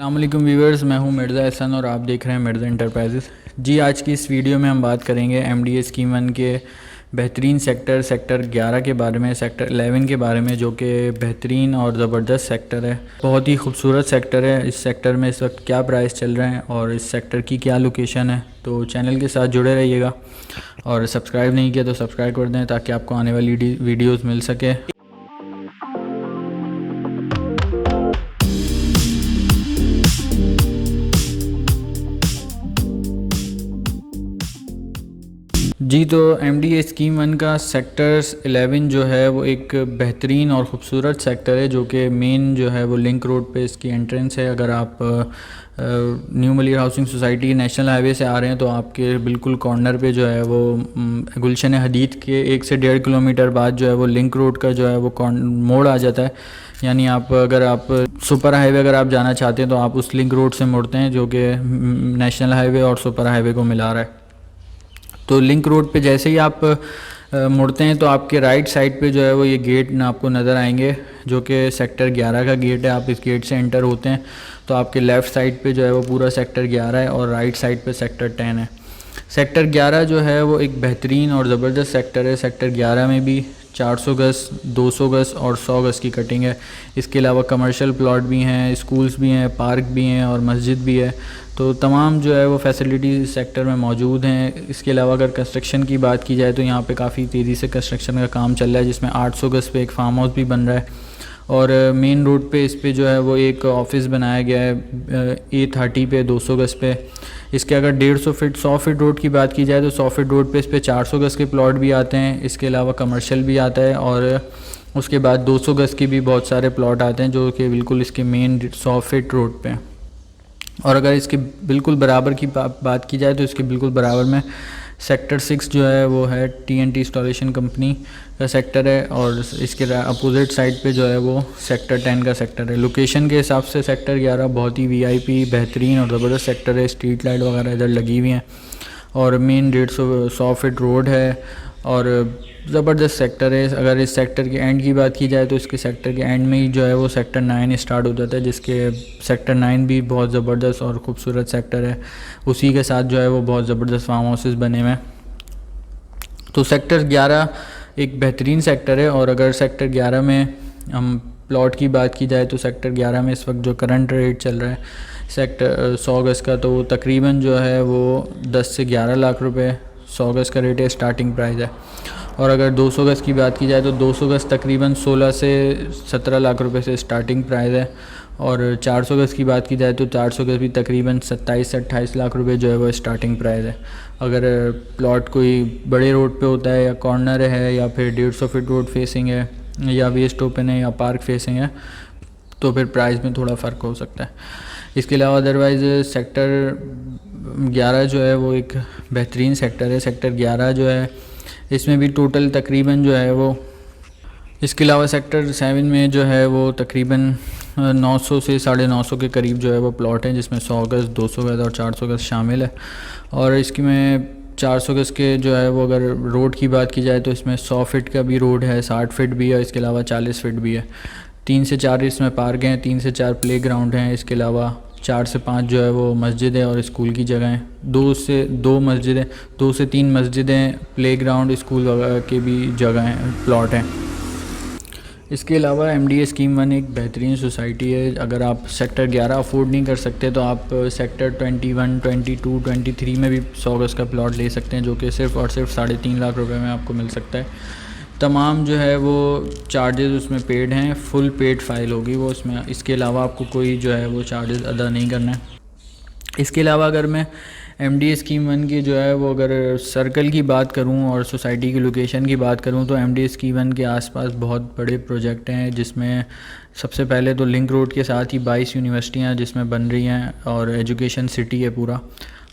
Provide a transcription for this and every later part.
अस्सलाम वालेकुम व्यूअर्स, मैं हूं मिर्ज़ा एहसन और आप देख रहे हैं मिर्ज़ा इंटरप्राइजेज़। जी, आज की इस वीडियो में हम बात करेंगे एमडीए स्कीम 1 के बेहतरीन सेक्टर 11 के बारे में, सेक्टर 11 के बारे में, जो कि बेहतरीन और ज़बरदस्त सेक्टर है। बहुत ही खूबसूरत सेक्टर है। इस सेक्टर में इस वक्त क्या प्राइस चल रहे हैं और इस सेक्टर की क्या लोकेशन है। तो चैनल के साथ जुड़े रहिएगा और सब्सक्राइब नहीं किया तो सब्सक्राइब कर दें ताकि आपको आने वाली वीडियोज़ मिल सके। जी, तो एमडीए स्कीम 1 का सेक्टर्स 11 जो है वो एक बेहतरीन और ख़ूबसूरत सेक्टर है, जो कि मेन जो है वो लिंक रोड पे इसकी एंट्रेंस है। अगर आप new Malir housing society national highway से आ रहे हैं तो आपके बिल्कुल कॉर्नर पे जो है वो गुलशन हदीद के 1 से 1.5 किलोमीटर बाद जो है वो लिंक रोड का जो है वो मोड़ आ जाता है। यानी अगर आप सुपर हाईवे अगर आप जाना चाहते हैं तो आप उस लिंक रोड से मुड़ते हैं, जो कि नेशनल हाईवे और सुपर हाईवे को मिला रहा है। तो लिंक रोड पे जैसे ही आप मुड़ते हैं तो आपके राइट साइड पे जो है वो ये गेट आपको नज़र आएंगे, जो कि सेक्टर 11 का गेट है। आप इस गेट से एंटर होते हैं तो आपके लेफ़्ट साइड पे जो है वो पूरा सेक्टर 11 है और राइट साइड पे सेक्टर 10 है। सेक्टर 11 जो है वो एक बेहतरीन और ज़बरदस्त सेक्टर है। सेक्टर 11 में भी 400 गज़, 200 गज़ और 100 गज़ की कटिंग है। इसके अलावा कमर्शियल प्लॉट भी हैं, स्कूल्स भी हैं, पार्क भी हैं और मस्जिद भी है। तो तमाम जो है वो फैसिलिटीज़ इस सेक्टर में मौजूद हैं। इसके अलावा अगर कंस्ट्रक्शन की बात की जाए तो यहाँ पे काफ़ी तेज़ी से कंस्ट्रक्शन का काम चल रहा है, जिसमें 800 गज़ पे एक फार्म हाउस भी बन रहा है और मेन रोड पे इस पे जो है वो एक ऑफ़िस बनाया गया है A30 पे 200 गज़ पे। इसके अगर 150 फीट 100 फीट रोड की बात की जाए तो 100 फीट रोड पे इस पे 400 गज़ के प्लॉट भी आते हैं। इसके अलावा कमर्शियल भी आता है और उसके बाद 200 गज़ के भी बहुत सारे प्लॉट आते हैं, जो कि बिल्कुल इसके मेन 100 फीट रोड पे। और अगर इसके बिल्कुल बराबर की बात की जाए तो इसके बिल्कुल बराबर में सेक्टर 6 जो है वो है TNT इंस्टॉलेशन कंपनी का सेक्टर है और इसके अपोजिट साइड पे जो है वो सेक्टर 10 का सेक्टर है। लोकेशन के हिसाब से सेक्टर 11 बहुत ही VIP बेहतरीन और ज़बरदस्त सेक्टर है। स्ट्रीट लाइट वगैरह इधर लगी हुई हैं और मेन 150 फीट रोड है और ज़बरदस्त सेक्टर है। अगर इस सेक्टर के एंड की बात की जाए तो इसके सेक्टर के एंड में ही जो है वो सेक्टर 9 स्टार्ट हो जाता है, जिसके सेक्टर 9 भी बहुत ज़बरदस्त और ख़ूबसूरत सेक्टर है। उसी के साथ जो है वो बहुत ज़बरदस्त फार्म हाउसेस बने हुए हैं। तो सेक्टर 11 एक बेहतरीन सेक्टर है। और अगर सेक्टर 11 में हम प्लॉट की बात की जाए तो सेक्टर 11 में इस वक्त जो करंट रेट चल रहा है सेक्टर 100 गज़ का, तो वो तकरीबन जो है वो 10 से 11 लाख रुपए 100 गज़ का रेट है, स्टार्टिंग प्राइस है। और अगर 200 गज़ की बात की जाए तो 200 गज़ तकरीबन 16 से 17 लाख रुपए से स्टार्टिंग प्राइस है। और 400 गज़ की बात की जाए तो 400 गज़ भी तकरीबन 27 से 28 लाख रुपए जो है वो स्टार्टिंग प्राइस है। अगर प्लॉट कोई बड़े रोड पे होता है या कॉर्नर है या फिर 150 फीट रोड फेसिंग है या वेस्ट ओपन है या पार्क फेसिंग है तो फिर प्राइस में थोड़ा फ़र्क हो सकता है। इसके अलावा अदरवाइज़ सेक्टर 11 जो है वो एक बेहतरीन सेक्टर है। सेक्टर 11 जो है इसमें भी टोटल तकरीबन जो है वो, इसके अलावा सेक्टर 7 में जो है वो तकरीबन 900 से 950 के करीब जो है वो प्लॉट हैं, जिसमें 100 गज़, 200 गज़ और 400 गज़ शामिल है। और इसकी में 400 गज़ के जो है वो अगर रोड की बात की जाए तो इसमें 100 फीट का भी रोड है, 60 फीट भी है, इसके अलावा 40 फीट भी है। 3 से 4 इसमें पार्क हैं, 3 से 4 प्ले ग्राउंड हैं। इसके अलावा 4 से 5 जो है वो मस्जिद है और स्कूल की जगह हैं। 2 से 3 मस्जिदें, प्ले ग्राउंड, स्कूल वगैरह के भी जगह हैं, प्लॉट हैं। इसके अलावा एमडीए स्कीम 1 एक बेहतरीन सोसाइटी है। अगर आप सेक्टर 11 अफोर्ड नहीं कर सकते तो आप सेक्टर 21, 22, 23 में भी 100 गज़ का प्लॉट ले सकते हैं, जो कि सिर्फ़ और सिर्फ 3.5 लाख रुपए में आपको मिल सकता है। तमाम जो है वो चार्जेस उसमें पेड हैं, फुल पेड फाइल होगी वो उसमें। इसके अलावा आपको कोई जो है वो चार्जेस अदा नहीं करना है। इसके अलावा अगर मैं एमडीए स्कीम 1 की जो है वो अगर सर्कल की बात करूं और सोसाइटी की लोकेशन की बात करूं तो एमडीए स्कीम 1 के आसपास बहुत बड़े प्रोजेक्ट हैं, जिसमें सबसे पहले तो लिंक रोड के साथ ही 22 यूनिवर्सिटियाँ जिसमें बन रही हैं और एजुकेशन सिटी है पूरा।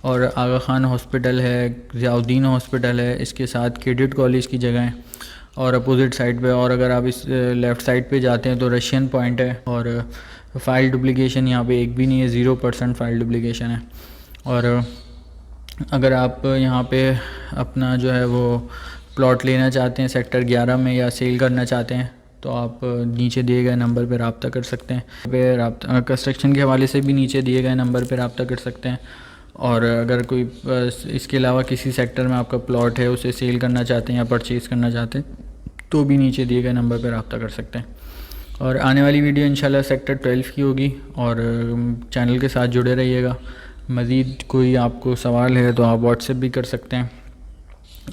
और आगा खान हॉस्पिटल है, ज़ियाउद्दीन हॉस्पिटल है, इसके साथ कैडेट कॉलेज की जगह है और अपोजिट साइड पे। और अगर आप इस लेफ़्ट साइड पे जाते हैं तो रशियन पॉइंट है और फ़ाइल डुप्लिकेशन यहाँ पे एक भी नहीं है, 0% फ़ाइल डुप्लिकेशन है। और अगर आप यहाँ पे अपना जो है वो प्लॉट लेना चाहते हैं सेक्टर 11 में या सेल करना चाहते हैं तो आप नीचे दिए गए नंबर पर रब्ता कर सकते हैं। कंस्ट्रक्शन के हवाले से भी नीचे दिए गए नंबर पर रब्ता कर सकते हैं। और अगर कोई इसके अलावा किसी सेक्टर में आपका प्लॉट है, उसे सेल करना चाहते हैं या परचेज़ करना चाहते हैं, तो भी नीचे दिए गए नंबर पर रब्ता कर सकते हैं। और आने वाली वीडियो इंशाल्लाह सेक्टर 12 की होगी, और चैनल के साथ जुड़े रहिएगा। मज़ीद कोई आपको सवाल है तो आप व्हाट्सएप भी कर सकते हैं,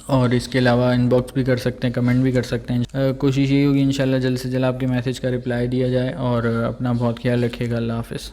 और इसके अलावा इनबॉक्स भी कर सकते हैं, कमेंट भी कर सकते हैं। कोशिश ये होगी इंशाल्लाह जल्द से जल्द आपके मैसेज का रिप्लाई दिया जाए। और अपना बहुत ख्याल रखिएगा। अल्लाह हाफ़िज़।